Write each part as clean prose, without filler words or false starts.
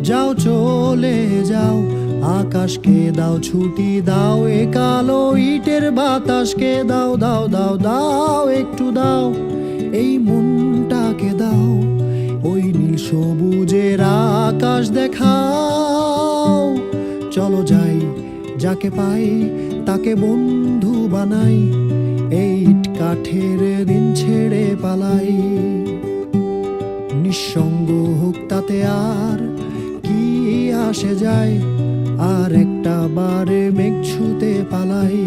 যাও চলে যাও, আকাশকে দাও ছুটি দাও, এ কালো ইটের বাতাসকে দাও দাও দাও দাও একটু দাও, এই মনটাকে দাও, ওই নীল সবুজের আকাশ দেখাও। চলো যাই, যাকে পাই তাকে বন্ধু বানাই, এই ইট কাঠের দিন ছেড়ে পালাই। নিঃসঙ্গ হোক তাতে আর কি আসে যায়, আর একটা বারে মেঘ ছুতে পালাই।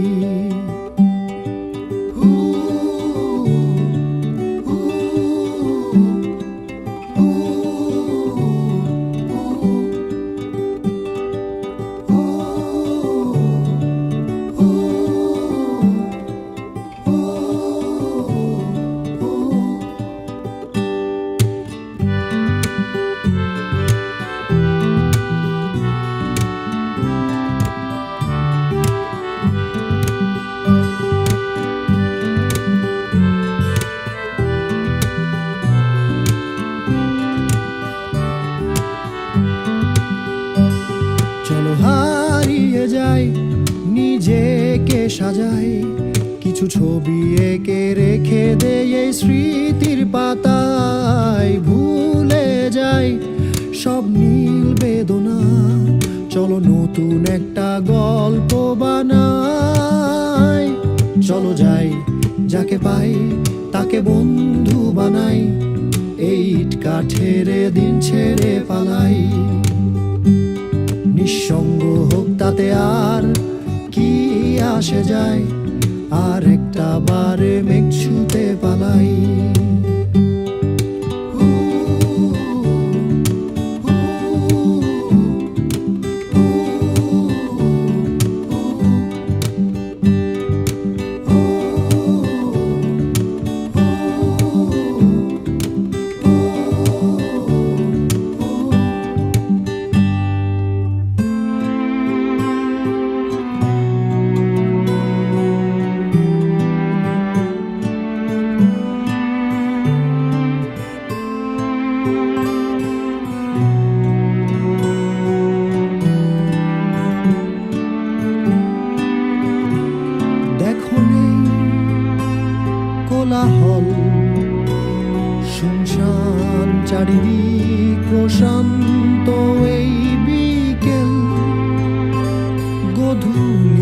চলো হারিয়ে যাই, নিজেকে সাজাই, কিছু ছবি এঁকে রেখে দেই এই স্মৃতির পাতায়। ভুলে যাই সব নীল বেদনা, চলো নতুন একটা গল্প বানাই। চলো যাই, যাকে পাই তাকে বন্ধু বানাই, এই ইট কাঠের দিন ছেড়ে পালাই। নিঃসঙ্গ হোক তাতে আর কি আসে যায়, আর একটা বারে মেঘ ছুতে পালাই। কোলাহল শুনশান চারিদিক, প্রশান্ত এই বিকেল গধূলি